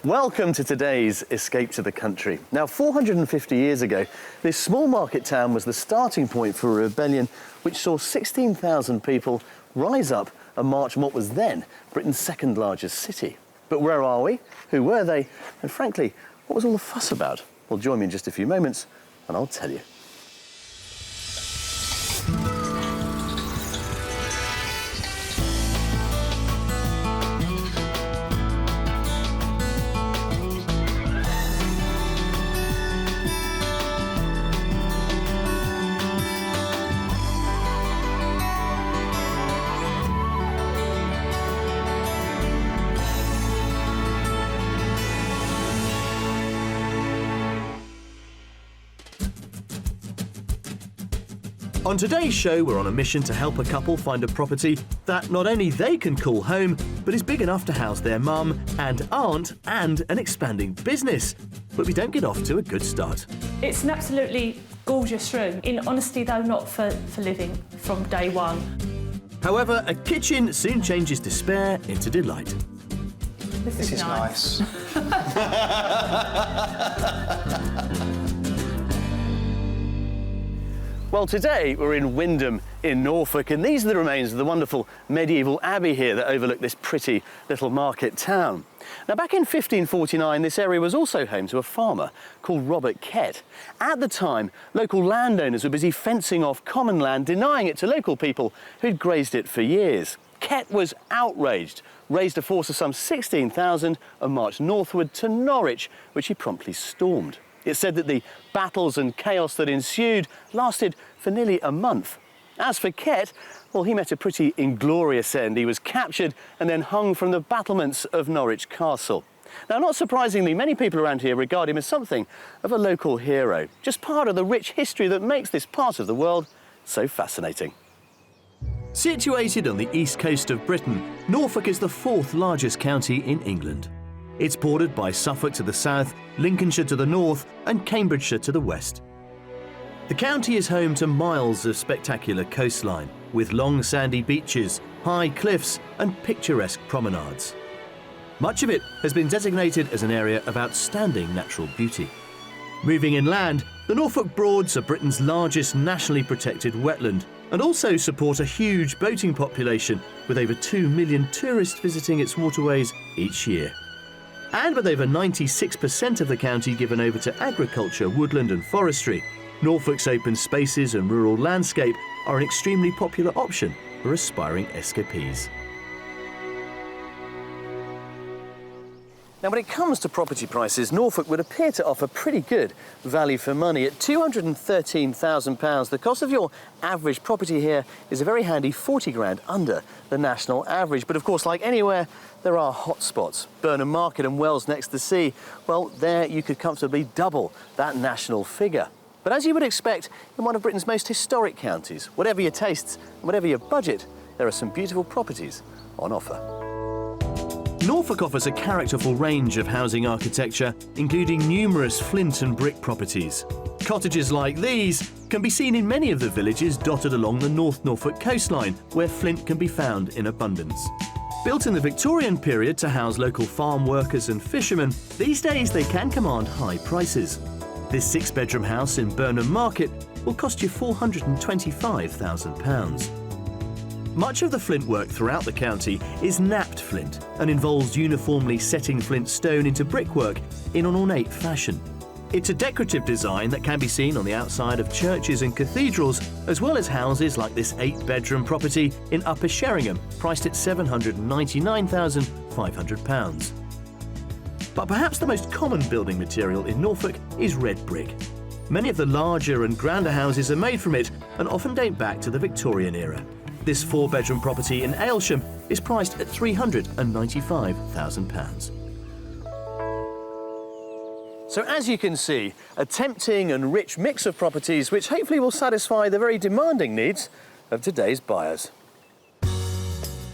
Welcome to today's Escape to the Country. Now, 450 years ago, this small market town was the starting point for a rebellion which saw 16,000 people rise up and march on what was then Britain's second largest city. But where are we? Who were they? And frankly, what was all the fuss about? Well, join me in just a few moments and I'll tell you. On today's show, we're on a mission to help a couple find a property that not only they can call home, but is big enough to house their mum and aunt and an expanding business. But we don't get off to a good start. It's an absolutely gorgeous room. In honesty, though, not for living from day one. However, a kitchen soon changes despair into delight. This is nice. Well, today we're in Wymondham in Norfolk, and these are the remains of the wonderful medieval abbey here that overlook this pretty little market town. Now, back in 1549, this area was also home to a farmer called Robert Kett. At the time, local landowners were busy fencing off common land, denying it to local people who'd grazed it for years. Kett was outraged, raised a force of some 16,000 and marched northward to Norwich, which he promptly stormed. It's said that the battles and chaos that ensued lasted for nearly a month. As for Kett, well, he met a pretty inglorious end. He was captured and then hung from the battlements of Norwich Castle. Now, not surprisingly, many people around here regard him as something of a local hero, just part of the rich history that makes this part of the world so fascinating. Situated on the east coast of Britain, Norfolk is the fourth largest county in England. It's bordered by Suffolk to the south, Lincolnshire to the north, and Cambridgeshire to the west. The county is home to miles of spectacular coastline, with long sandy beaches, high cliffs, and picturesque promenades. Much of it has been designated as an area of outstanding natural beauty. Moving inland, the Norfolk Broads are Britain's largest nationally protected wetland, and also support a huge boating population, with over 2 million tourists visiting its waterways each year. And with over 96% of the county given over to agriculture, woodland and forestry, Norfolk's open spaces and rural landscape are an extremely popular option for aspiring escapees. Now, when it comes to property prices, Norfolk would appear to offer pretty good value for money. At £213,000, the cost of your average property here is a very handy 40 grand under the national average. But of course, like anywhere, there are hot spots. Burnham Market and Wells next to the sea, well, there you could comfortably double that national figure. But as you would expect in one of Britain's most historic counties, whatever your tastes and whatever your budget, there are some beautiful properties on offer. Norfolk offers a characterful range of housing architecture, including numerous flint and brick properties. Cottages like these can be seen in many of the villages dotted along the North Norfolk coastline, where flint can be found in abundance. Built in the Victorian period to house local farm workers and fishermen, these days they can command high prices. This 6-bedroom house in Burnham Market will cost you £425,000. Much of the flint work throughout the county is knapped flint and involves uniformly setting flint stone into brickwork in an ornate fashion. It's a decorative design that can be seen on the outside of churches and cathedrals, as well as houses like this 8-bedroom property in Upper Sheringham, priced at £799,500. But perhaps the most common building material in Norfolk is red brick. Many of the larger and grander houses are made from it and often date back to the Victorian era. This 4-bedroom property in Aylsham is priced at £395,000. So as you can see, a tempting and rich mix of properties which hopefully will satisfy the very demanding needs of today's buyers.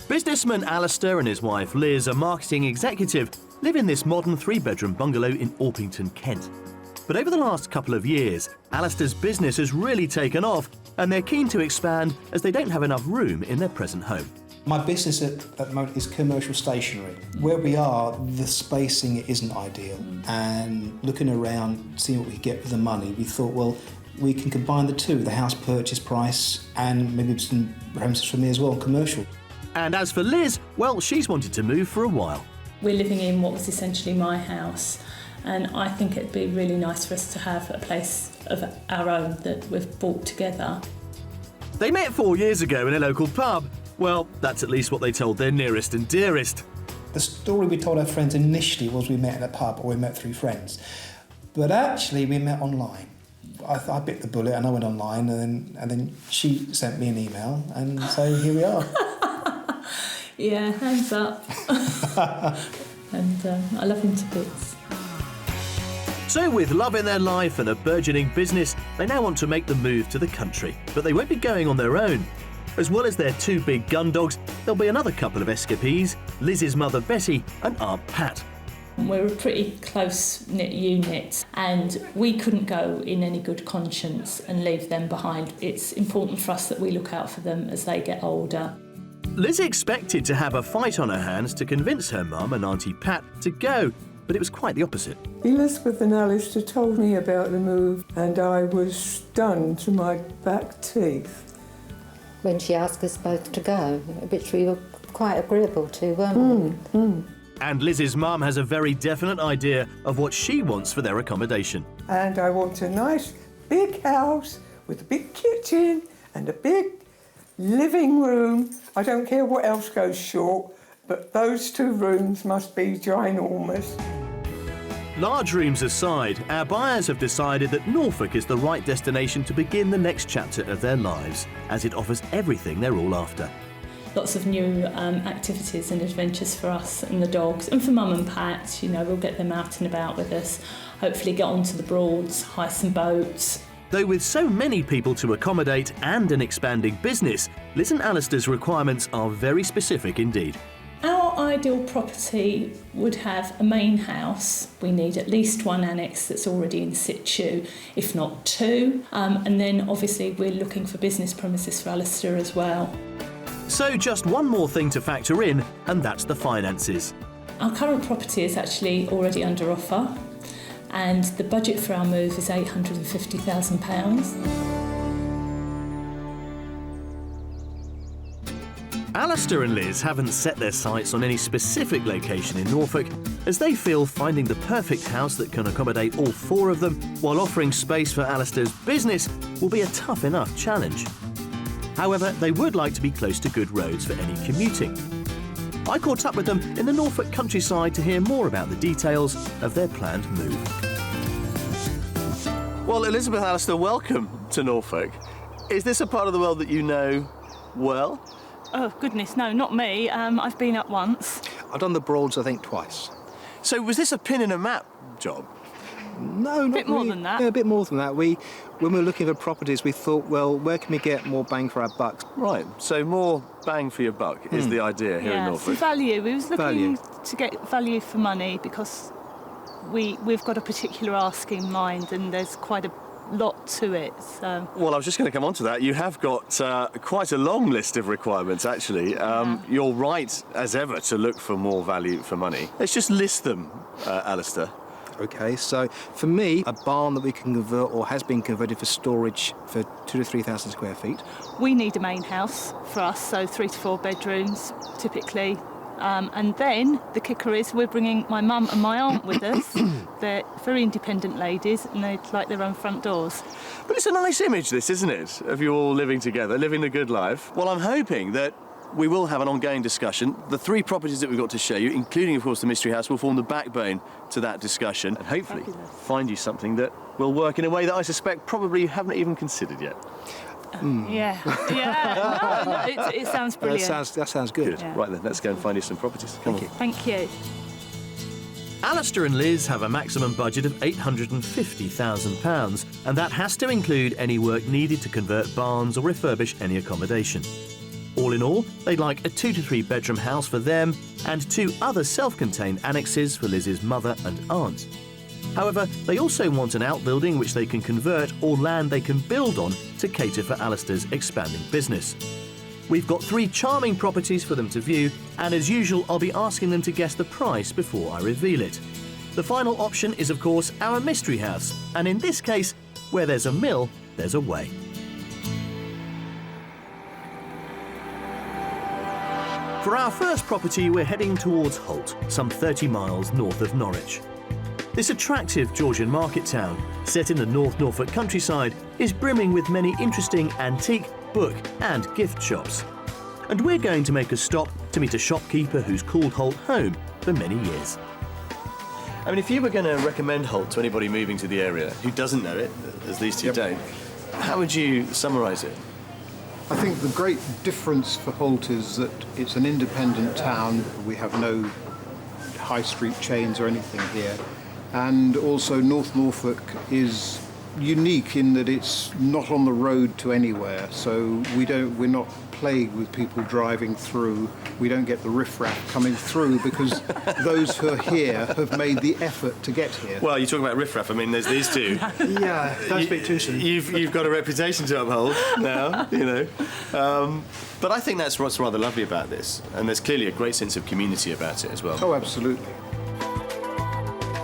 Businessman Alistair and his wife Liz, a marketing executive, live in this modern 3-bedroom bungalow in Orpington, Kent. But over the last couple of years, Alistair's business has really taken off, and they're keen to expand as they don't have enough room in their present home. My business at the moment is commercial stationery. Where we are, the spacing isn't ideal. And looking around, seeing what we get with the money, we thought, well, we can combine the two, the house purchase price and maybe some rooms for me as well, commercial. And as for Liz, well, she's wanted to move for a while. We're living in what was essentially my house, and I think it'd be really nice for us to have a place of our own that we've bought together. They met 4 years ago in a local pub. Well, that's at least what they told their nearest and dearest. The story we told our friends initially was we met in a pub or we met through friends. But actually we met online. I bit the bullet and I went online and then she sent me an email and so here we are. Yeah, hands up. And I love him to bits. So with love in their life and a burgeoning business, they now want to make the move to the country. But they won't be going on their own. As well as their 2 big gun dogs, there'll be another couple of escapees, Liz's mother Betty and Aunt Pat. We're a pretty close-knit unit and we couldn't go in any good conscience and leave them behind. It's important for us that we look out for them as they get older. Liz expected to have a fight on her hands to convince her mum and Auntie Pat to go, but it was quite the opposite. Elizabeth and Alistair told me about the move and I was stunned to my back teeth. When she asked us both to go, which we were quite agreeable to, weren't we? And Liz's mum has a very definite idea of what she wants for their accommodation. And I want a nice big house with a big kitchen and a big living room. I don't care what else goes short, but those 2 rooms must be ginormous. Large rooms aside, our buyers have decided that Norfolk is the right destination to begin the next chapter of their lives, as it offers everything they're all after. Lots of new activities and adventures for us and the dogs, and for Mum and Pat. You know, we'll get them out and about with us. Hopefully get onto the Broads, hire some boats. Though with so many people to accommodate and an expanding business, Liz and Alistair's requirements are very specific indeed. Our ideal property would have a main house. We need at least 1 annex that's already in situ, if not 2. And then obviously we're looking for business premises for Alistair as well. So just one more thing to factor in, and that's the finances. Our current property is actually already under offer, and the budget for our move is £850,000. Alistair and Liz haven't set their sights on any specific location in Norfolk, as they feel finding the perfect house that can accommodate all 4 of them while offering space for Alistair's business will be a tough enough challenge. However, they would like to be close to good roads for any commuting. I caught up with them in the Norfolk countryside to hear more about the details of their planned move. Well, Elizabeth, Alistair, welcome to Norfolk. Is this a part of the world that you know well? Oh, goodness, no, not me. I've been up once. I've done the Broads, I think, twice. So was this a pin in a map job? No, not bit more really. than that. Yeah, a bit more than that. When we were looking for properties, we thought, well, where can we get more bang for our bucks? Right, so more bang for your buck is the idea here in Yeah, Norfolk. some value. We was looking Value. to get value for money because we've got a particular ask in mind and there's quite a lot to it. So. Well, I was just going to come on to that. You have got quite a long list of requirements, actually. You're right, as ever, to look for more value for money. Let's just list them, Alistair. Okay, so for me, a barn that we can convert or has been converted for storage for 2,000 to 3,000 square feet. We need a main house for us, so 3 to 4 bedrooms, typically. And then the kicker is we're bringing my mum and my aunt with us. They're very independent ladies and they like their own front doors. But it's a nice image, this, isn't it, of you all living together, living the good life. Well, I'm hoping that we will have an ongoing discussion. The 3 properties that we've got to show you, including, of course, the Mystery House, will form the backbone to that discussion and hopefully find you something that will work in a way that I suspect probably you haven't even considered yet. Yeah. No, it sounds brilliant. That sounds good. Yeah. Right then, let's go and find you some properties. Come on. Thank you. Alistair and Liz have a maximum budget of £850,000, and that has to include any work needed to convert barns or refurbish any accommodation. All in all, they'd like a 2 to 3 bedroom house for them and 2 other self-contained annexes for Liz's mother and aunt. However, they also want an outbuilding which they can convert or land they can build on to cater for Alistair's expanding business. We've got 3 charming properties for them to view, and as usual, I'll be asking them to guess the price before I reveal it. The final option is, of course, our mystery house, and in this case, where there's a mill, there's a way. For our first property, we're heading towards Holt, some 30 miles north of Norwich. This attractive Georgian market town, set in the North Norfolk countryside, is brimming with many interesting antique, book and gift shops. And we're going to make a stop to meet a shopkeeper who's called Holt home for many years. I mean, if you were going to recommend Holt to anybody moving to the area who doesn't know it, as these two don't, how would you summarise it? I think the great difference for Holt is that it's an independent town. We have no high street chains or anything here. And also North Norfolk is unique in that it's not on the road to anywhere. So we're not plagued with people driving through. We don't get the riffraff coming through because those who are here have made the effort to get here. Well, you're talking about riffraff. I mean, there's these two. Yeah, don't speak too soon. You've got a reputation to uphold now, you know. But I think that's what's rather lovely about this. And there's clearly a great sense of community about it as well. Oh, absolutely.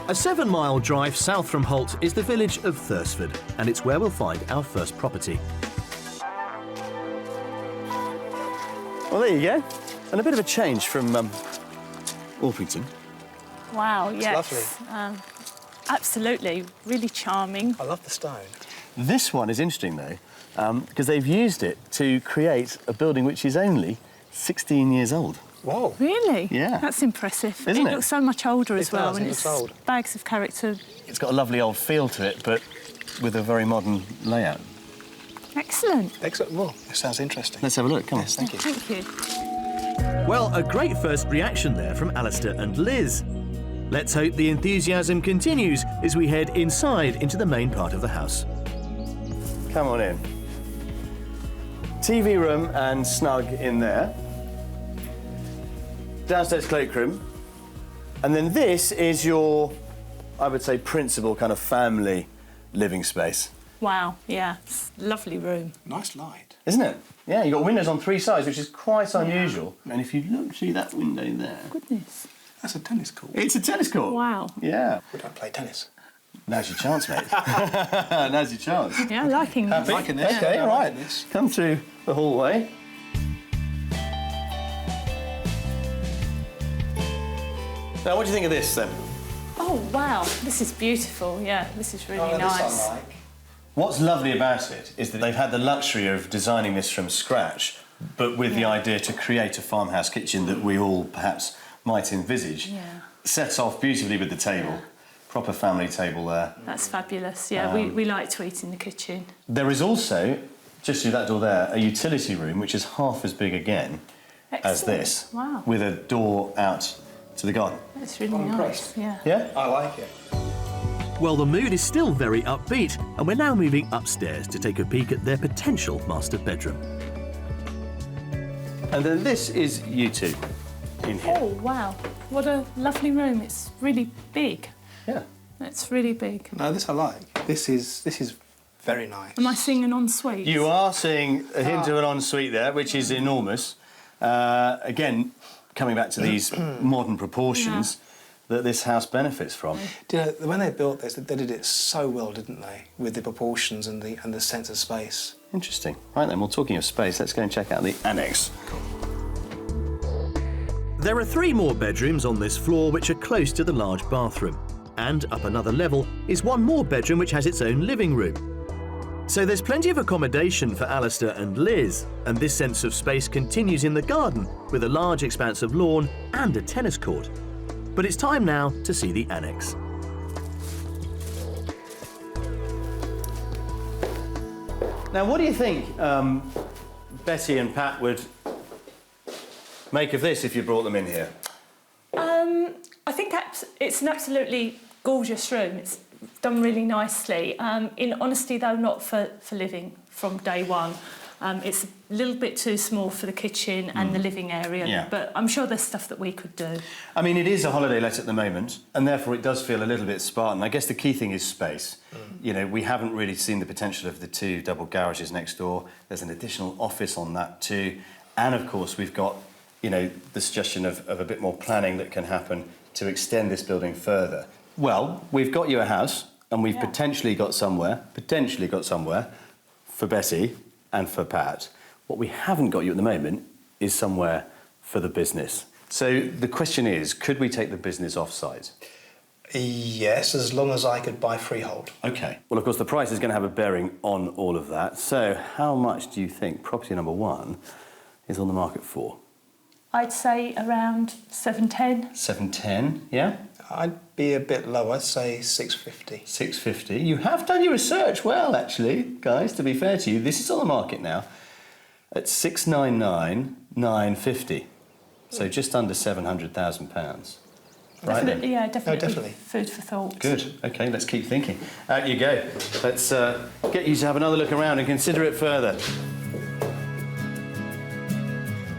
A 7-mile drive south from Holt is the village of Thursford, and it's where we'll find our first property. Well, there you go. And a bit of a change from Orpington. Wow, yes. lovely. Absolutely, really charming. I love the stone. This one is interesting, though, because they've used it to create a building which is only 16 years old. Whoa. Really? Yeah. That's impressive. Isn't it? Looks so much older as well, does, and it it's looks old. bags of character. It's got a lovely old feel to it, but with a very modern layout. Excellent. Excellent. Well, it sounds interesting. Let's have a look, come on. Yes, thank you. Thank you. Well, a great first reaction there from Alistair and Liz. Let's hope the enthusiasm continues as we head inside into the main part of the house. Come on in. TV room and snug in there. Downstairs cloakroom. And then this is your, I would say, principal kind of family living space. Wow, yeah, it's a lovely room. Nice light. Isn't it? Yeah, you've got windows on 3 sides, which is quite unusual. And if you look through that window there... Goodness. That's a tennis court. It's a tennis court. Wow. Yeah. We don't play tennis. Now's your chance, mate. Now's your chance. Yeah, liking this. Happy? Liking this. OK, Yeah, all right. liking this. Come through the hallway. Now, what do you think of this, then? Oh, wow, this is beautiful. Yeah, this is really nice. What's lovely about it is that they've had the luxury of designing this from scratch, but with the idea to create a farmhouse kitchen that we all perhaps might envisage. Yeah. Sets off beautifully with the table. Yeah. Proper family table there. That's fabulous. Yeah, we like to eat in the kitchen. There is also, just through that door there, a utility room which is half as big again as Excellent. this. Wow. With a door out to the garden. That's really I'm nice. impressed. Yeah. Yeah? I like it. Well, the mood is still very upbeat, and we're now moving upstairs to take a peek at their potential master bedroom. And then this is you two in here. Oh, wow. What a lovely room. It's really big. Yeah. It's really big. No, this I like. This is very nice. Am I seeing an ensuite? You are seeing a hint of an ensuite there, which is enormous. Again, coming back to these modern proportions that this house benefits from. Do you know, when they built this, they did it so well, didn't they? With the proportions and the sense of space. Interesting. Right then, well, talking of space, let's go and check out the annex. There are 3 more bedrooms on this floor which are close to the large bathroom. And up another level is one more bedroom which has its own living room. So there's plenty of accommodation for Alistair and Liz, and this sense of space continues in the garden with a large expanse of lawn and a tennis court. But it's time now to see the annex. Now, what do you think Betty and Pat would make of this if you brought them in here? I think it's an absolutely gorgeous room. It's done really nicely. In honesty, though, not for living from day one. It's a little bit too small for the kitchen and the living area, but I'm sure there's stuff that we could do. I mean, it is a holiday let at the moment, and therefore it does feel a little bit Spartan. I guess the key thing is space. You know, we haven't really seen the potential of the 2 double garages next door. There's an additional office on that too, And of course, we've got, you know, the suggestion of a bit more planning that can happen to extend this building further. Well, we've got you a house, and we've potentially got somewhere for Betty and for Pat. What we haven't got you at the moment is somewhere for the business. So the question is, could we take the business off-site? Yes, as long as I could buy freehold. OK. Well, of course, the price is going to have a bearing on all of that. So how much do you think property number 1 is on the market for? I'd say around 710. 710, yeah? I'd be a bit lower, say 650. 650. You have done your research well, actually, guys, to be fair to you. This is on the market now at 699,950. So just under £700,000. Right then. Yeah, definitely. Oh, definitely. Food for thought. Good. OK, let's keep thinking. Out you go. Let's get you to have another look around and consider it further.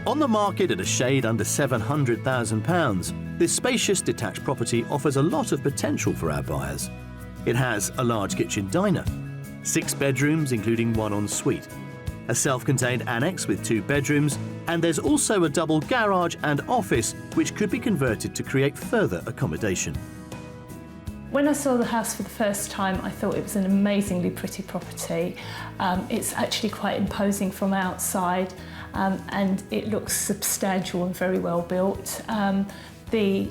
On the market at a shade under £700,000, this spacious detached property offers a lot of potential for our buyers. It has a large kitchen diner, 6 bedrooms including 1 ensuite, a self-contained annex with 2 bedrooms, and there's also a double garage and office which could be converted to create further accommodation. When I saw the house for the first time, I thought it was an amazingly pretty property. It's actually quite imposing from outside, and it looks substantial and very well built. The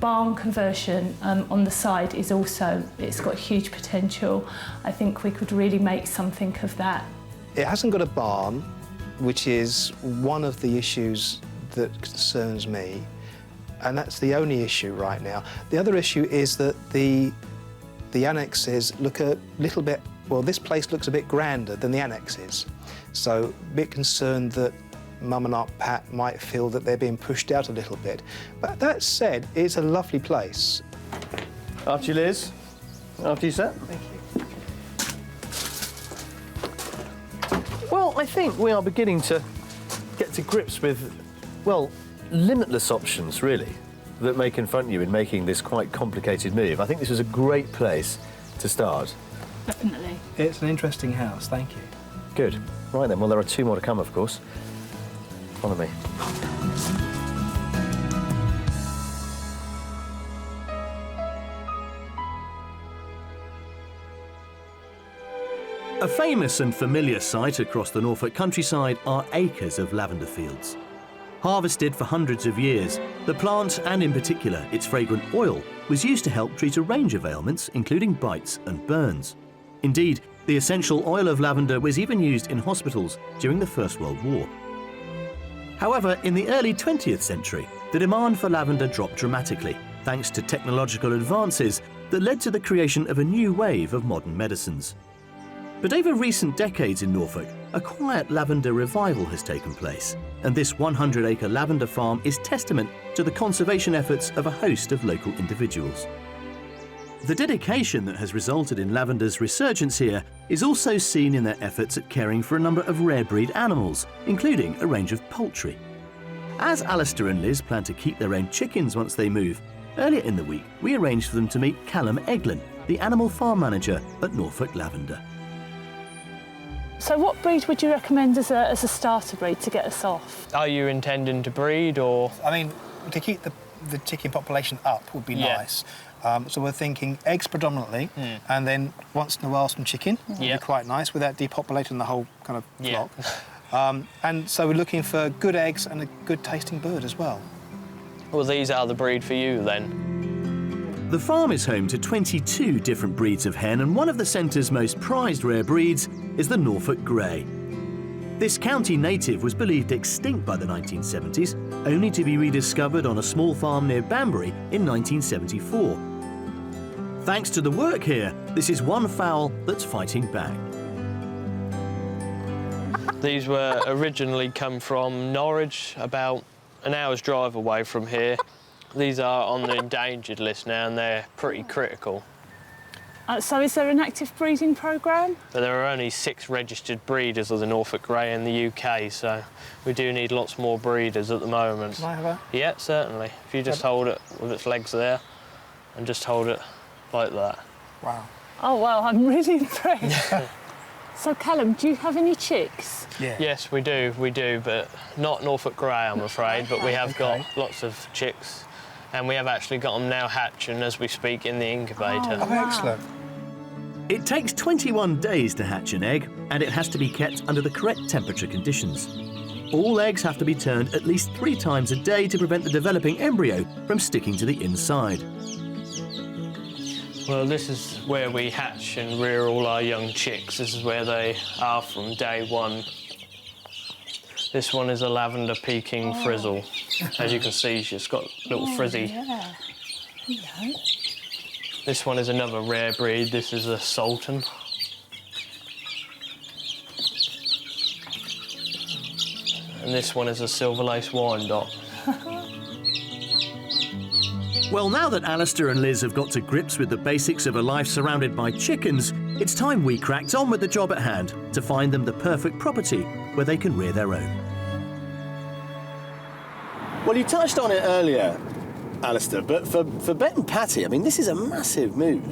barn conversion on the side is also, it's got huge potential. I think we could really make something of that. It hasn't got a barn, which is one of the issues that concerns me, and that's the only issue right now. The other issue is that the annexes look a little bit, well, this place looks a bit grander than the annexes. So a bit concerned that Mum and Aunt Pat might feel that they're being pushed out a little bit. But that said, it's a lovely place. After you, Liz. After you, sir. Thank you. Well, I think we are beginning to get to grips with, well, limitless options, really, that may confront you in making this quite complicated move. I think this was a great place to start. Definitely. It's an interesting house, thank you. Good. Right then, well, there are 2 more to come, of course. Follow me. A famous and familiar sight across the Norfolk countryside are acres of lavender fields. Harvested for hundreds of years, the plant, and in particular its fragrant oil, was used to help treat a range of ailments, including bites and burns. Indeed, the essential oil of lavender was even used in hospitals during the First World War. However, in the early 20th century, the demand for lavender dropped dramatically, thanks to technological advances that led to the creation of a new wave of modern medicines. But over recent decades in Norfolk, a quiet lavender revival has taken place, and this 100-acre lavender farm is testament to the conservation efforts of a host of local individuals. The dedication that has resulted in lavender's resurgence here is also seen in their efforts at caring for a number of rare breed animals, including a range of poultry. As Alistair and Liz plan to keep their own chickens once they move, earlier in the week we arranged for them to meet Callum Eglin, the animal farm manager at Norfolk Lavender. So what breed would you recommend as a starter breed to get us off? Are you intending to breed, or...? I mean, to keep the chicken population up would be nice. So we're thinking eggs predominantly, and then once in a while some chicken would be quite nice without depopulating the whole kind of flock. And so we're looking for good eggs and a good tasting bird as well. Well, these are the breed for you then. The farm is home to 22 different breeds of hen, and one of the centre's most prized rare breeds is the Norfolk Grey. This county native was believed extinct by the 1970s, only to be rediscovered on a small farm near Banbury in 1974. Thanks to the work here, this is one fowl that's fighting back. These were originally come from Norwich, about an hour's drive away from here. These are on the endangered list now, and they're pretty critical. So is there an active breeding programme? But there are only 6 registered breeders of the Norfolk Grey in the UK, so we do need lots more breeders at the moment. Can I have a... Yeah, certainly. If you just hold it with its legs there, and just hold it like that. Wow. Oh, wow, I'm really impressed. So Callum, do you have any chicks? Yeah. Yes, we do, but not Norfolk grey, I'm afraid, but we have got lots of chicks, and we have actually got them now hatching as we speak in the incubator. Oh, excellent. It takes 21 days to hatch an egg, and it has to be kept under the correct temperature conditions. All eggs have to be turned at least 3 times a day to prevent the developing embryo from sticking to the inside. Well, this is where we hatch and rear all our young chicks. This is where they are from day one. This one is a Lavender Peking frizzle. As you can see, she's got little frizzy. Yeah. Hello. This one is another rare breed. This is a Sultan. And this one is a Silver Lace Wyandotte. Well, now that Alistair and Liz have got to grips with the basics of a life surrounded by chickens, it's time we cracked on with the job at hand to find them the perfect property where they can rear their own. Well, you touched on it earlier, Alistair, but for Bet and Patty, I mean, this is a massive move.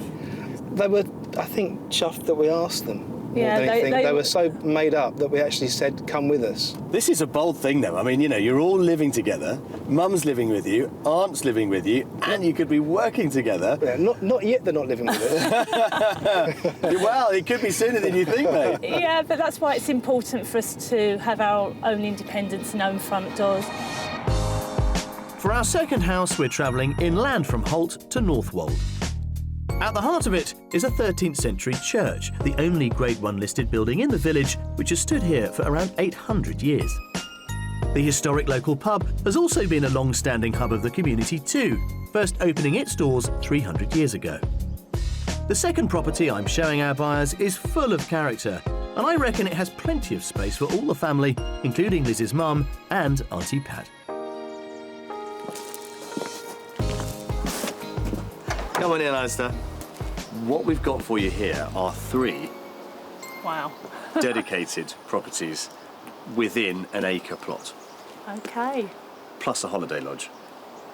They were, I think, chuffed that we asked them. Yeah, more than anything. they They were so made up that we actually said, come with us. This is a bold thing, though. I mean, you know, you're all living together. Mum's living with you, Aunt's living with you, and you could be working together. Yeah, not yet they're not living with us. Well, it could be sooner than you think, mate. Yeah, but that's why it's important for us to have our own independence and own front doors. For our second house, we're travelling inland from Holt to Northwold. At the heart of it is a 13th century church, the only Grade 1 listed building in the village, which has stood here for around 800 years. The historic local pub has also been a long-standing hub of the community too, first opening its doors 300 years ago. The second property I'm showing our buyers is full of character, and I reckon it has plenty of space for all the family, including Liz's mum and Auntie Pat. Come on in, Alistair. What we've got for you here are 3 Wow. dedicated properties within an acre plot, Okay. plus a holiday lodge.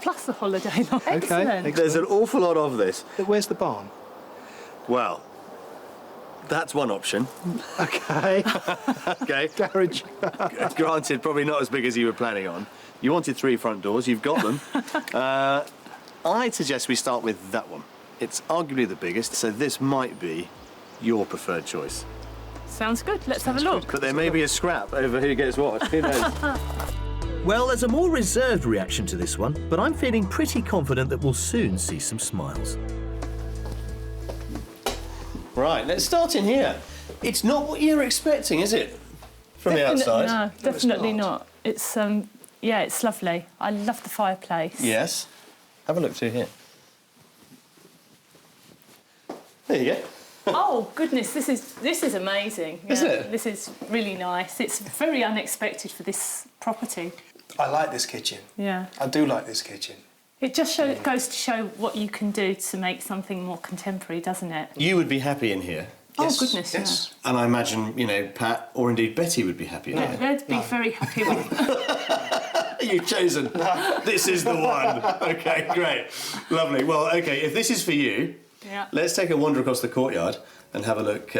Plus the holiday lodge. Excellent. There's an awful lot of this. Where's the barn? Well, that's one option. Okay. Okay. Garage. Granted, probably not as big as you were planning on. You wanted 3 front doors, you've got them. I'd suggest we start with that one. It's arguably the biggest, so this might be your preferred choice. Sounds good. Let's have a look. But there may be a scrap over who gets what. Who knows? Well, there's a more reserved reaction to this one, but I'm feeling pretty confident that we'll soon see some smiles. Right, let's start in here. It's not what you're expecting, is it? From the outside? No, definitely not. It's yeah, it's lovely. I love the fireplace. Yes. Have a look through here. There you go. Oh goodness, this is amazing. Yeah, Isn't it? This is really nice. It's very unexpected for this property. I like this kitchen. Yeah. I do like this kitchen. It just goes to show what you can do to make something more contemporary, doesn't it? You would be happy in here. Oh goodness, Yes. And I imagine, you know, Pat or indeed Betty would be happy in yeah. here. They'd be very happy with You've chosen. This is the one. Okay, great. Lovely. Well, okay, if this is for you, Yeah. let's take a wander across the courtyard and have a look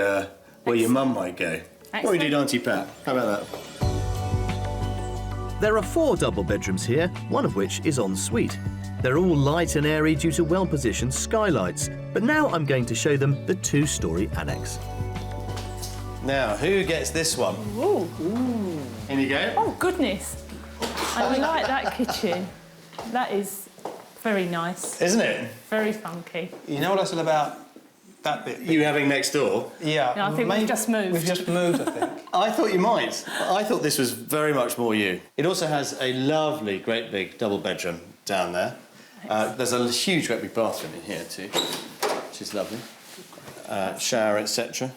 where your mum might go. Or Excellent. indeed Auntie Pat. How about that? There are 4 double bedrooms here, one of which is en suite. They're all light and airy due to well-positioned skylights, but now I'm going to show them the 2-storey annex. Now, who gets this one? Ooh. In you go. Oh goodness. I like that kitchen. That is very nice. Isn't it? Very funky. You know what I said about that bit? You having next door? Yeah. No, I think we've just moved. We've just moved, I think. I thought you might. I thought this was very much more you. It also has a lovely, great big double bedroom down there. There's a huge, great big bathroom in here too, which is lovely. Shower, etc.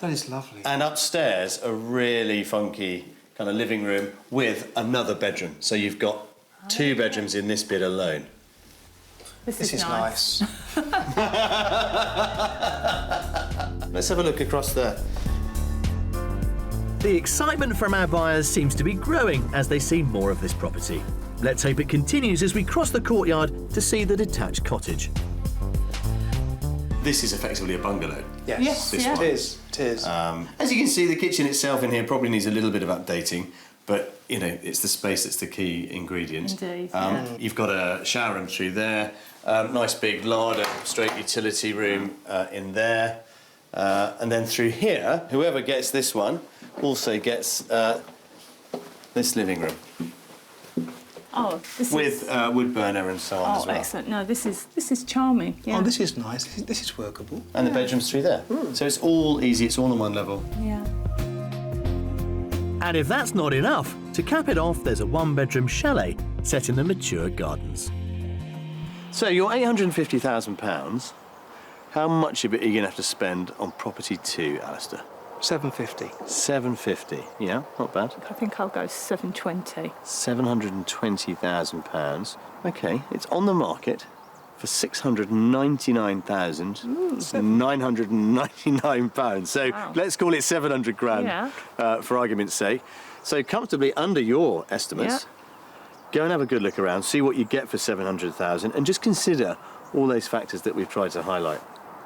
That is lovely. And upstairs, a really funky kind of living room with another bedroom. So you've got 2 bedrooms in this bit alone. This This is nice. nice. Let's have a look across there. The excitement from our buyers seems to be growing as they see more of this property. Let's hope it continues as we cross the courtyard to see the detached cottage. this is effectively a bungalow. Yes, this yeah. one. It is. It is. As you can see, the kitchen itself in here probably needs a little bit of updating, but you know, it's the space that's the key ingredient. Indeed, You've got a shower room through there, nice big larder, straight utility room in there, and then through here, whoever gets this one also gets this living room Oh, this with is... wood burner and so on as well. excellent. No, this is charming. Yeah. Oh, this is nice. This is workable. And the bedroom's through there. So it's all easy, it's all on one level. Yeah. And if that's not enough, to cap it off, there's a one-bedroom chalet set in the mature gardens. So your £850,000, how much of it are you going to have to spend on property 2, Alistair? 750. 750, yeah, not bad. I think I'll go 720. £720,000. OK, it's on the market for £699,999. So Wow. let's call it 700 grand Yeah. For argument's sake. So comfortably under your estimates. Go and have a good look around, see what you get for 700,000, and just consider all those factors that we've tried to highlight.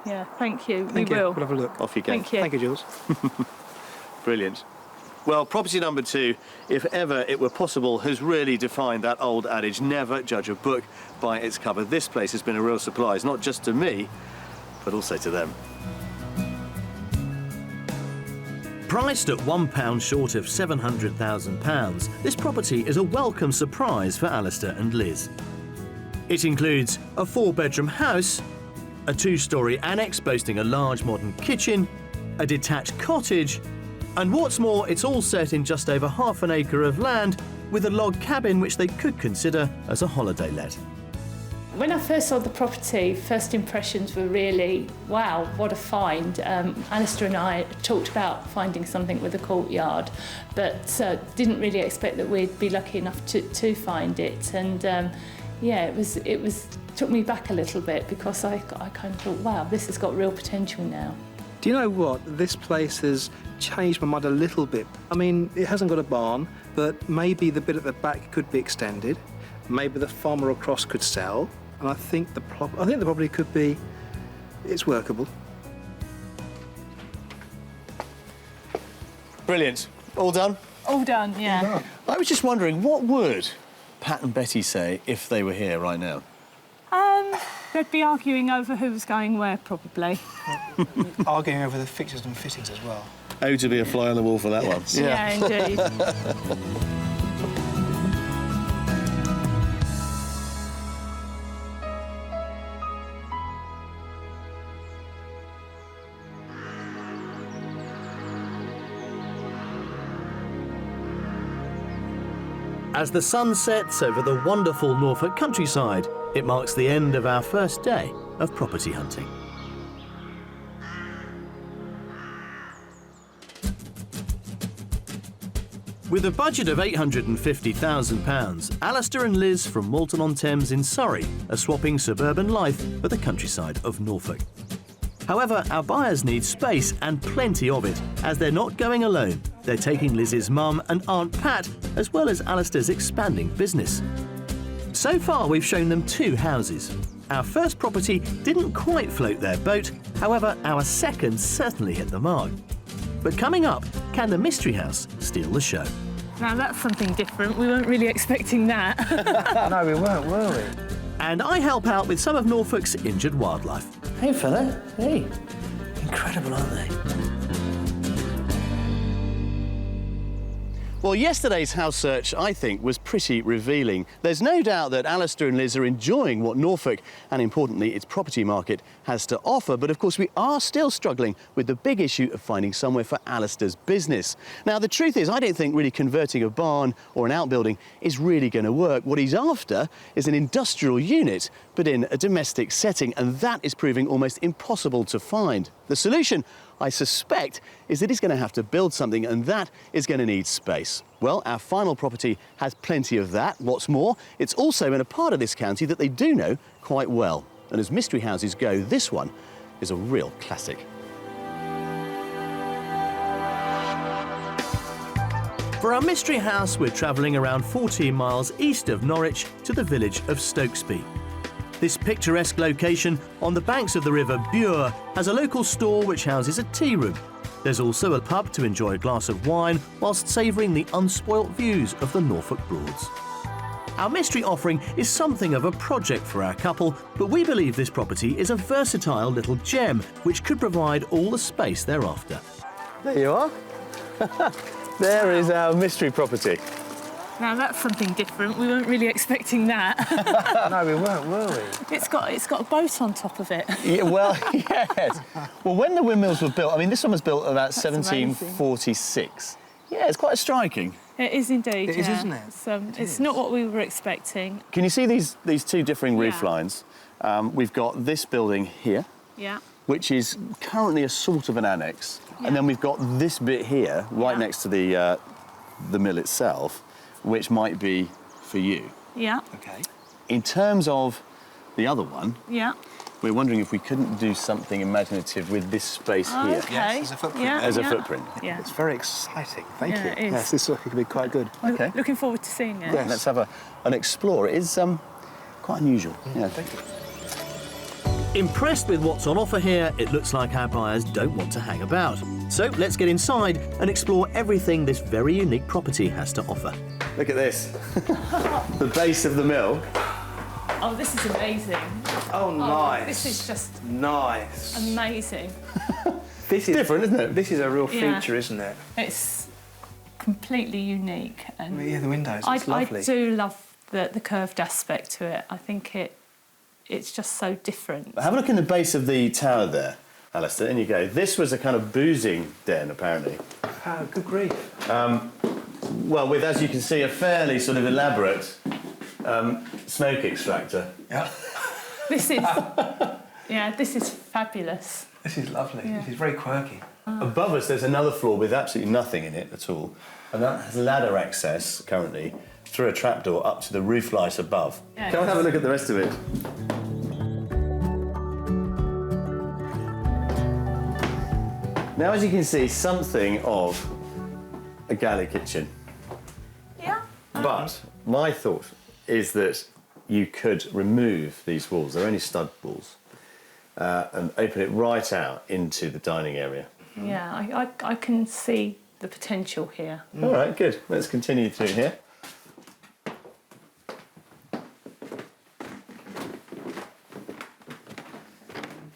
Yeah, thank you. Thank you. We will. We'll have a look. Off you go. Thank you. Thank you, Jules. Brilliant. Well, property number 2, if ever it were possible, has really defined that old adage, never judge a book by its cover. This place has been a real surprise, not just to me, but also to them. Priced at £1 short of £700,000, this property is a welcome surprise for Alistair and Liz. It includes a 4-bedroom house, a 2-storey annex boasting a large modern kitchen, a detached cottage, and what's more, it's all set in just over half an acre of land with a log cabin which they could consider as a holiday let. When I first saw the property, first impressions were really, wow, what a find. Alistair and I talked about finding something with a courtyard, but didn't really expect that we'd be lucky enough to find it. And yeah, it was took me back a little bit because I kind of thought, wow, this has got real potential now. Do you know what? This place has changed my mind a little bit. I mean, it hasn't got a barn, but maybe the bit at the back could be extended. Maybe the farmer across could sell. And I think the property could be, it's workable. Brilliant. All done? All done, yeah. I was just wondering, what would Pat and Betty say if they were here right now? They'd be arguing over who was going where, probably. Arguing over the fixtures and fittings as well. Oh, to be a fly on the wall for that one. Yeah, indeed. As the sun sets over the wonderful Norfolk countryside, it marks the end of our first day of property hunting. With a budget of £850,000, Alistair and Liz from Walton-on-Thames in Surrey are swapping suburban life for the countryside of Norfolk. However, our buyers need space and plenty of it, as they're not going alone. They're taking Liz's mum and Aunt Pat, as well as Alistair's expanding business. So far, we've shown them 2 houses. Our first property didn't quite float their boat, however, our second certainly hit the mark. But coming up, can the mystery house steal the show? Now, that's something different. We weren't really expecting that. No, we weren't, were we? And I help out with some of Norfolk's injured wildlife. Hey, fella. Hey. Incredible, aren't they? Well, yesterday's house search, I think, was pretty revealing. There's no doubt that Alistair and Liz are enjoying what Norfolk, and importantly, its property market, has to offer. But of course, we are still struggling with the big issue of finding somewhere for Alistair's business. Now, the truth is, I don't think really converting a barn or an outbuilding is really going to work. What he's after is an industrial unit, but in a domestic setting, and that is proving almost impossible to find. The solution, I suspect, is that he's going to have to build something, and that is going to need space. Well, our final property has plenty of that. What's more, it's also in a part of this county that they do know quite well. And as mystery houses go, this one is a real classic. For our mystery house, we're travelling around 14 miles east of Norwich to the village of Stokesby. This picturesque location on the banks of the River Bure has a local store which houses a tea room. There's also a pub to enjoy a glass of wine whilst savouring the unspoilt views of the Norfolk Broads. Our mystery offering is something of a project for our couple, but we believe this property is a versatile little gem which could provide all the space they're after. There you are. There is our mystery property. Now that's something different. We weren't really expecting that. No, we weren't, were we? It's got a boat on top of it. Yeah, well, yes. Well, when the windmills were built, I mean, this one was built about That's 1746. Yeah, it's quite striking. It is indeed. It is, isn't it? It's not what we were expecting. Can you see these two differing roof Yeah. lines? We've got this building here, Yeah. which is currently a sort of an annex, Yeah. and then we've got this bit here, right Yeah. next to the mill itself, which might be for you. Yeah. Okay. In terms of the other one, Yeah. we're wondering if we couldn't do something imaginative with this space here. Okay. Yes, as a footprint. Yeah, As a yeah. footprint. Yeah. It's very exciting. Thank Yeah, you. it is. Yes, this could be quite good. Okay. Looking forward to seeing it. Yes. Let's have an explore. It is quite unusual. Yeah. Thank you. Impressed with what's on offer here, it looks like our buyers don't want to hang about. So let's get inside and explore everything this very unique property has to offer. Look at this. The base of the mill. Oh, this is amazing. Oh, nice. This is just nice. amazing. This is Different, isn't it? This is a real Yeah. feature, isn't it? It's completely unique. And Yeah, the windows. It's I lovely. do love the curved aspect to it. I think it's just so different. Have a look in the base of the tower there, Alistair. In you go. This was a kind of boozing den, apparently. Oh, good grief. Well, with, as you can see, a fairly sort of elaborate smoke extractor. Yeah. This is, this is fabulous. This is lovely. Yeah. This is very quirky. Above us, there's another floor with absolutely nothing in it at all. And that has ladder access, currently, through a trapdoor up to the roof light above. Yeah, Come and have a look at the rest of it. Now, as you can see, something of a galley kitchen. Yeah. But my thought is that you could remove these walls, they're only stud walls, and open it right out into the dining area. Yeah, I can see the potential here. All right, good. Let's continue through here.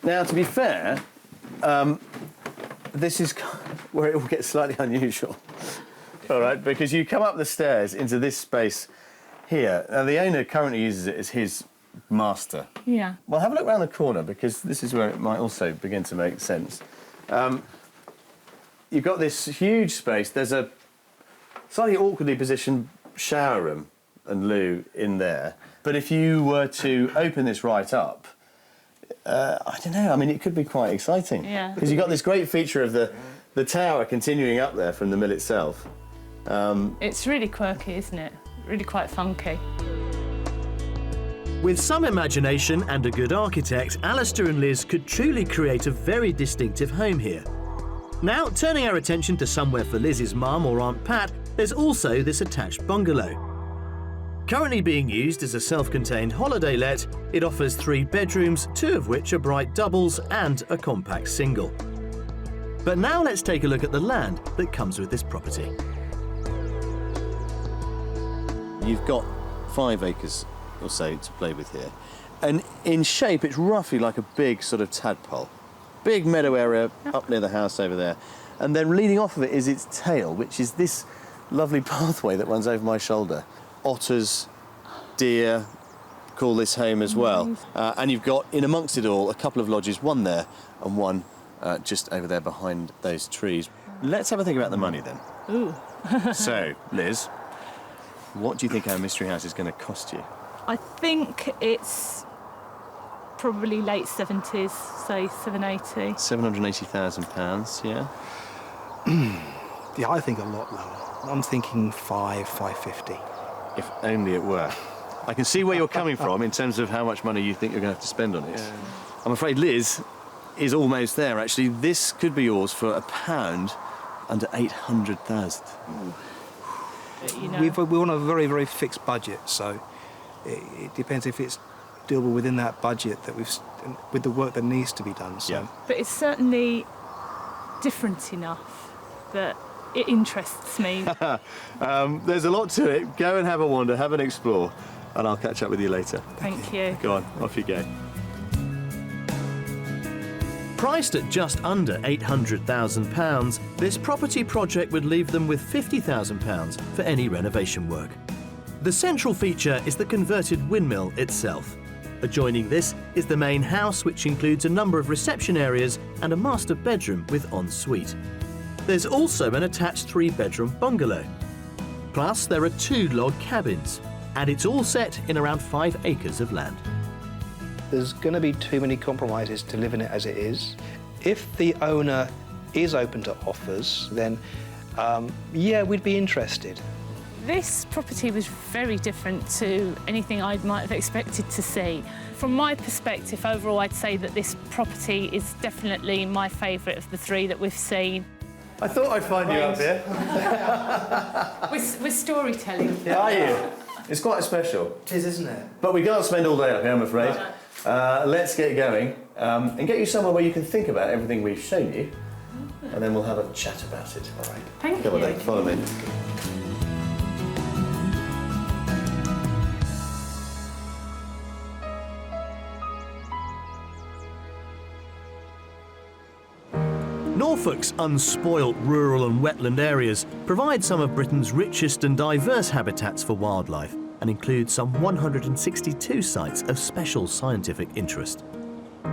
Now, to be fair, this is where it will get slightly unusual. All right, because you come up the stairs into this space here. Now, the owner currently uses it as his master. Yeah. Well, have a look round the corner, because this is where it might also begin to make sense. You've got this huge space. There's a slightly awkwardly positioned shower room and loo in there. But if you were to open this right up, I don't know, I mean, it could be quite exciting. Yeah. Because you've got this great feature of the tower continuing up there from the mill itself. It's really quirky, isn't it? Really quite funky. With some imagination and a good architect, Alistair and Liz could truly create a very distinctive home here. Now, turning our attention to somewhere for Liz's mum or Aunt Pat, there's also this attached bungalow. Currently being used as a self-contained holiday let, it offers 3 bedrooms, 2 of which are bright doubles and a compact single. But now let's take a look at the land that comes with this property. You've got 5 acres or so to play with here. And in shape, it's roughly like a big sort of tadpole. Big meadow area up near the house over there. And then leading off of it is its tail, which is this lovely pathway that runs over my shoulder. Otters, deer call this home as well. And you've got, in amongst it all, a couple of lodges, one there and one just over there behind those trees. Let's have a think about the money then. Ooh. So, Liz, what do you think our mystery house is going to cost you? I think it's probably late 70s, say 780. £780,000, yeah? Yeah, I think a lot lower. I'm thinking 550. If only it were. I can see where you're coming from in terms of how much money you think you're going to have to spend on it. Yeah. I'm afraid Liz is almost there, actually. This could be yours for £1 under 800,000. You know. We're on a very, very fixed budget, so it depends if it's doable within that budget that with the work that needs to be done. So. Yeah. But it's certainly different enough that it interests me. There's a lot to it. Go and have a wander, have an explore, and I'll catch up with you later. Thank you. Go on, off you go. Priced at just under £800,000, this property project would leave them with £50,000 for any renovation work. The central feature is the converted windmill itself. Adjoining this is the main house, which includes a number of reception areas and a master bedroom with ensuite. There's also an attached 3-bedroom bungalow. Plus, there are 2 log cabins, and it's all set in around 5 acres of land. There's going to be too many compromises to live in it as it is. If the owner is open to offers, then yeah, we'd be interested. This property was very different to anything I might have expected to see. From my perspective, overall, I'd say that this property is definitely my favourite of the 3 that we've seen. I thought I'd find you up here. We're storytelling. Yeah, are you? It's quite special. It is, isn't it? But we can't spend all day up here, I'm afraid. Let's get going and get you somewhere where you can think about everything we've shown you, and then we'll have a chat about it. All right. Thank Come on you. then, follow me. Norfolk's unspoilt rural and wetland areas provide some of Britain's richest and diverse habitats for wildlife and include some 162 sites of special scientific interest.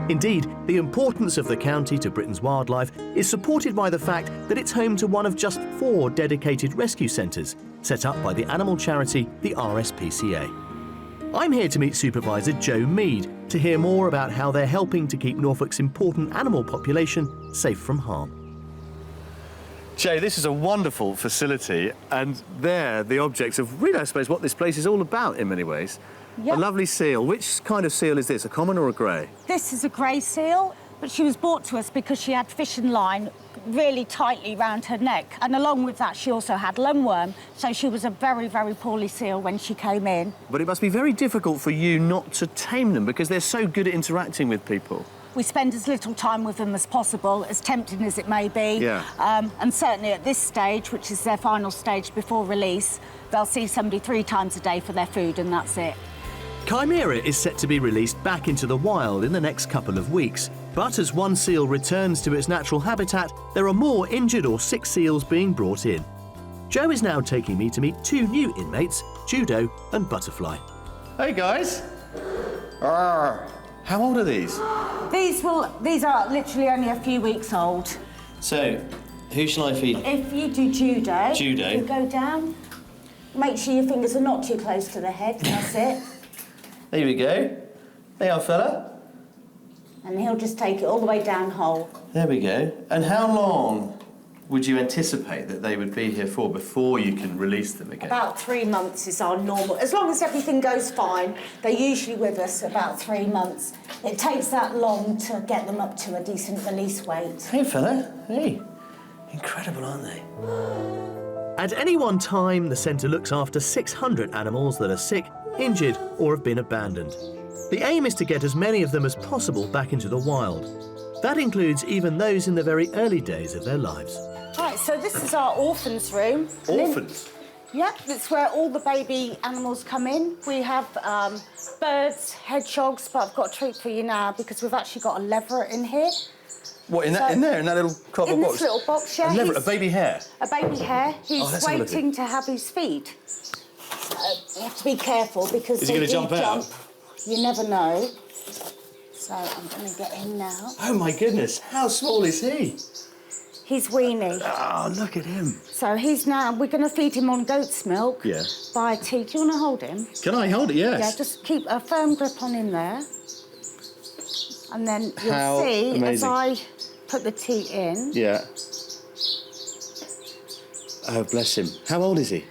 Indeed, the importance of the county to Britain's wildlife is supported by the fact that it's home to one of just 4 dedicated rescue centres set up by the animal charity, the RSPCA. I'm here to meet Supervisor Joe Mead to hear more about how they're helping to keep Norfolk's important animal population safe from harm. Joe, this is a wonderful facility, and they're the objects of really, I suppose, what this place is all about in many ways. Yep. A lovely seal. Which kind of seal is this, a common or a grey? This is a grey seal, but she was brought to us because she had fishing line really tightly round her neck. And along with that, she also had lungworm, so she was a very, very poorly seal when she came in. But it must be very difficult for you not to tame them because they're so good at interacting with people. We spend as little time with them as possible, as tempting as it may be. Yeah. And certainly at this stage, which is their final stage before release, they'll see somebody 3 times a day for their food, and that's it. Chimera is set to be released back into the wild in the next couple of weeks. But as one seal returns to its natural habitat, there are more injured or sick seals being brought in. Joe is now taking me to meet 2 new inmates, Judo and Butterfly. Hey, guys. Arr. How old are these? These are literally only a few weeks old. So, who shall I feed? If you do judo, Judo. you go down. Make sure your fingers are not too close to the head. That's it. There we go. There you are, fella. And he'll just take it all the way down whole. There we go. And how long would you anticipate that they would be here for before you can release them again? About 3 months is our normal. As long as everything goes fine, they're usually with us about 3 months. It takes that long to get them up to a decent release weight. Hey, fella. Hey. Incredible, aren't they? At any one time, the centre looks after 600 animals that are sick, injured or have been abandoned. The aim is to get as many of them as possible back into the wild. That includes even those in the very early days of their lives. Right, so this is our orphans room. Orphans? Yeah, that's where all the baby animals come in. We have birds, hedgehogs, but I've got a treat for you now because we've actually got a leveret in here. What, in that little cardboard box? In this little box, yeah. A leveret, a baby hare? A baby hare. He's let's have a look. waiting to have his feed. You have to be careful because Is he they gonna jump do out? jump. You never know. So I'm going to get him now. Oh, my goodness. How small is he? He's weenie. Oh, look at him. So he's now, we're going to feed him on goat's milk. Yeah. By tea. Do you want to hold him? Can I hold it? Yes. Yeah, just keep a firm grip on him there. And then you'll How see amazing. as I put the tea in. Yeah. Oh, bless him. How old is he?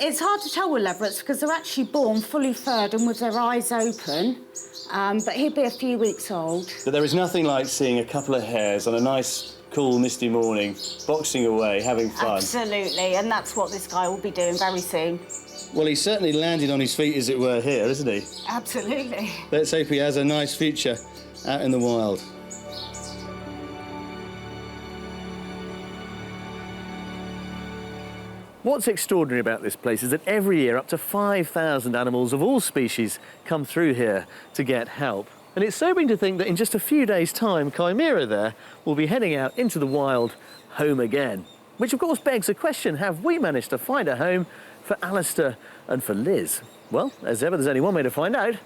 It's hard to tell with leverets because they're actually born fully furred and with their eyes open. But he'll be a few weeks old. But there is nothing like seeing a couple of hares on a nice, cool, misty morning, boxing away, having fun. Absolutely, and that's what this guy will be doing very soon. Well, he's certainly landed on his feet, as it were, here, isn't he? Absolutely. Let's hope he has a nice future out in the wild. What's extraordinary about this place is that every year up to 5,000 animals of all species come through here to get help. And it's sobering to think that in just a few days' time, Chimera there will be heading out into the wild home again. Which of course begs the question, have we managed to find a home for Alistair and for Liz? Well, as ever, there's only one way to find out, and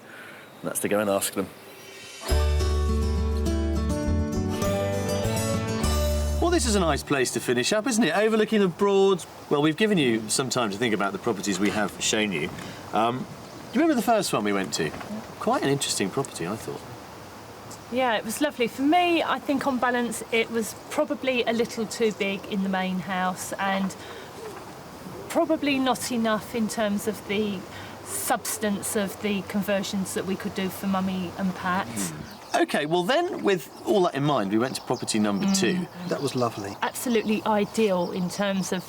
that's to go and ask them. Well, this is a nice place to finish up, isn't it? Overlooking the Broads. Well, we've given you some time to think about the properties we have shown you. Do you remember the first one we went to? Quite an interesting property, I thought. Yeah, it was lovely. For me, I think on balance, it was probably a little too big in the main house and probably not enough in terms of the substance of the conversions that we could do for Mummy and Pat. OK, well then, with all that in mind, we went to property number 2. That was lovely. Absolutely ideal in terms of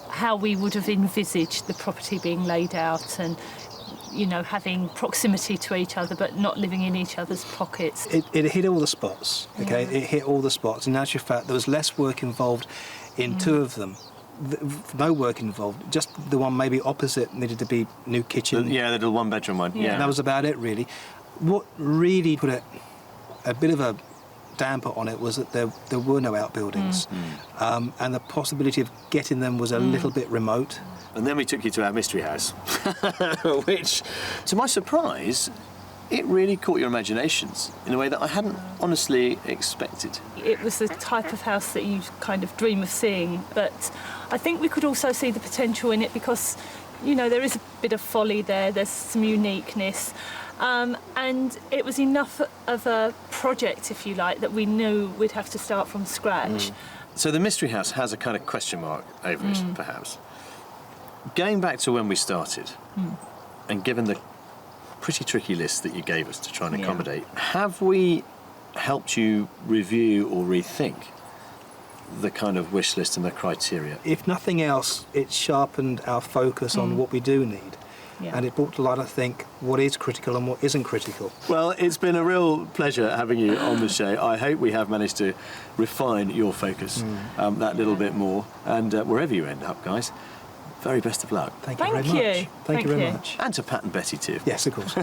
how we would have envisaged the property being laid out and, you know, having proximity to each other but not living in each other's pockets. It hit all the spots, OK? It hit all the spots. In actual fact, there was less work involved in 2 of them. No work involved, just the one maybe opposite needed to be new kitchen. Yeah, the little one-bedroom one. Yeah. And that was about it, really. What really put a bit of a damper on it was that there were no outbuildings, and the possibility of getting them was a little bit remote. And then we took you to our mystery house, which, to my surprise, it really caught your imaginations in a way that I hadn't honestly expected. It was the type of house that you kind of dream of seeing, but I think we could also see the potential in it because, you know, there is a bit of folly there, there's some uniqueness. And it was enough of a project, if you like, that we knew we'd have to start from scratch. So the mystery house has a kind of question mark over it, perhaps. Going back to when we started, and given the pretty tricky list that you gave us to try and accommodate, have we helped you review or rethink the kind of wish list and the criteria? If nothing else, it sharpened our focus on what we do need. Yeah. And it brought to light, I think, what is critical and what isn't critical. Well, it's been a real pleasure having you on the show. I hope we have managed to refine your focus that little bit more. And wherever you end up, guys, very best of luck. Thank you very much. Thank you very much. And to Pat and Betty too. Yes, of course.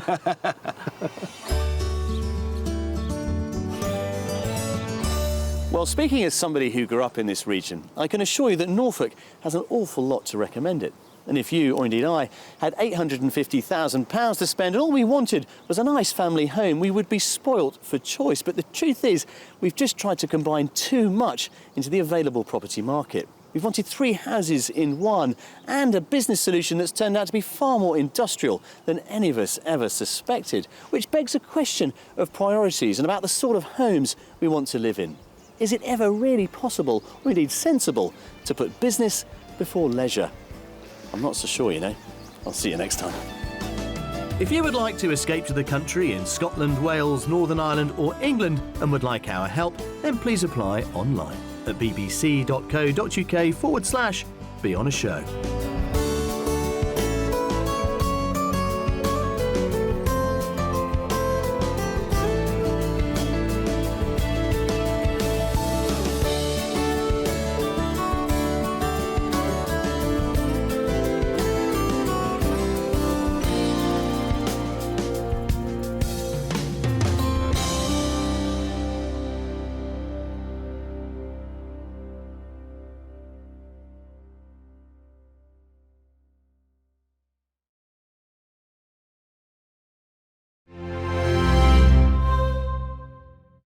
Well, speaking as somebody who grew up in this region, I can assure you that Norfolk has an awful lot to recommend it. And if you, or indeed I, had £850,000 to spend and all we wanted was a nice family home, we would be spoilt for choice. But the truth is, we've just tried to combine too much into the available property market. We've wanted 3 houses in one and a business solution that's turned out to be far more industrial than any of us ever suspected, which begs a question of priorities and about the sort of homes we want to live in. Is it ever really possible, or indeed sensible, to put business before leisure? I'm not so sure, you know. I'll see you next time. If you would like to escape to the country in Scotland, Wales, Northern Ireland or England and would like our help, then please apply online at bbc.co.uk/be on a show.